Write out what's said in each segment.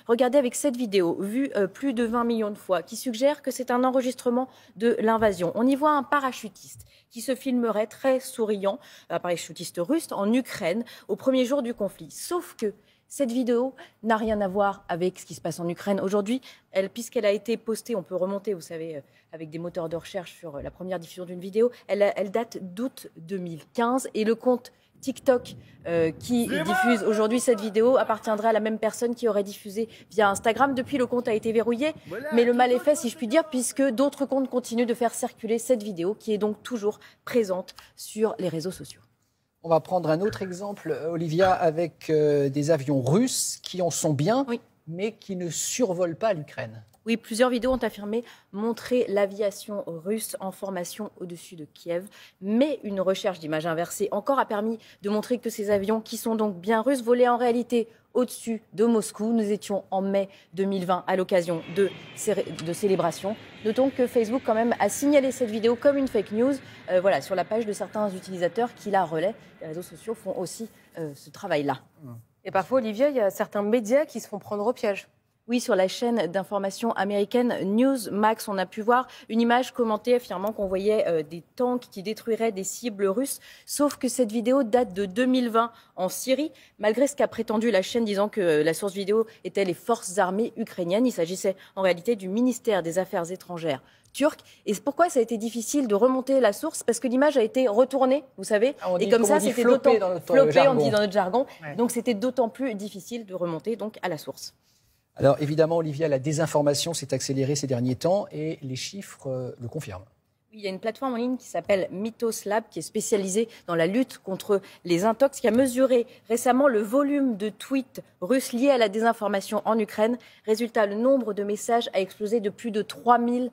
Regardez avec cette vidéo, vue plus de 20 millions de fois, qui suggère que c'est un enregistrement de l'invasion. On y voit un parachutiste qui se filmerait très souriant, un parachutiste russe en Ukraine au premier jour du conflit. Sauf que cette vidéo n'a rien à voir avec ce qui se passe en Ukraine aujourd'hui. Puisqu'elle a été postée, on peut remonter, vous savez, avec des moteurs de recherche sur la première diffusion d'une vidéo, elle date d'août 2015 et le compte TikTok qui diffuse aujourd'hui cette vidéo appartiendra à la même personne qui aurait diffusé via Instagram. Depuis, le compte a été verrouillé, mais le mal est fait, si je puis dire, puisque d'autres comptes continuent de faire circuler cette vidéo qui est donc toujours présente sur les réseaux sociaux. On va prendre un autre exemple, Olivia, avec des avions russes qui en sont bien, mais qui ne survolent pas l'Ukraine. Oui, plusieurs vidéos ont affirmé montrer l'aviation russe en formation au-dessus de Kiev. Mais une recherche d'images inversées encore a permis de montrer que ces avions, qui sont donc bien russes, volaient en réalité au-dessus de Moscou. Nous étions en mai 2020 à l'occasion de célébrations. Notons que Facebook quand même a signalé cette vidéo comme une fake news sur la page de certains utilisateurs qui la relaient. Les réseaux sociaux font aussi ce travail-là. Et parfois, Olivia, il y a certains médias qui se font prendre au piège. Oui, sur la chaîne d'information américaine Newsmax, on a pu voir une image commentée affirmant qu'on voyait des tanks qui détruiraient des cibles russes. Sauf que cette vidéo date de 2020 en Syrie, malgré ce qu'a prétendu la chaîne disant que la source vidéo était les forces armées ukrainiennes. Il s'agissait en réalité du ministère des Affaires étrangères turc. Et pourquoi ça a été difficile de remonter la source? Parce que l'image a été retournée, vous savez. Et comme ça, c'était d'autant floppé, on dit dans notre jargon. Ouais. Donc c'était d'autant plus difficile de remonter donc à la source. Alors évidemment, Olivia, la désinformation s'est accélérée ces derniers temps et les chiffres le confirment. Il y a une plateforme en ligne qui s'appelle Mythos Lab, qui est spécialisée dans la lutte contre les intox, qui a mesuré récemment le volume de tweets russes liés à la désinformation en Ukraine. Résultat, le nombre de messages a explosé de plus de 3000%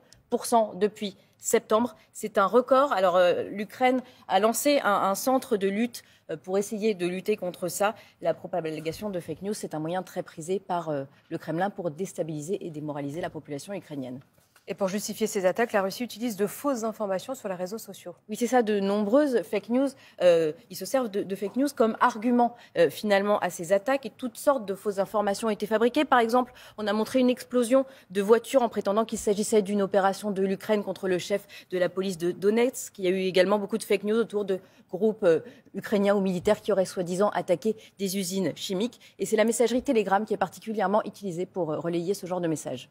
depuis septembre. C'est un record. Alors l'Ukraine a lancé un centre de lutte pour essayer de lutter contre ça. La propagation de fake news, c'est un moyen très prisé par le Kremlin pour déstabiliser et démoraliser la population ukrainienne. Et pour justifier ces attaques, la Russie utilise de fausses informations sur les réseaux sociaux. Oui, c'est ça, de nombreuses fake news. Ils se servent de fake news comme argument finalement à ces attaques et toutes sortes de fausses informations ont été fabriquées. Par exemple, on a montré une explosion de voitures en prétendant qu'il s'agissait d'une opération de l'Ukraine contre le chef de la police de Donetsk. Il y a eu également beaucoup de fake news autour de groupes ukrainiens ou militaires qui auraient soi-disant attaqué des usines chimiques. Et c'est la messagerie Telegram qui est particulièrement utilisée pour relayer ce genre de messages.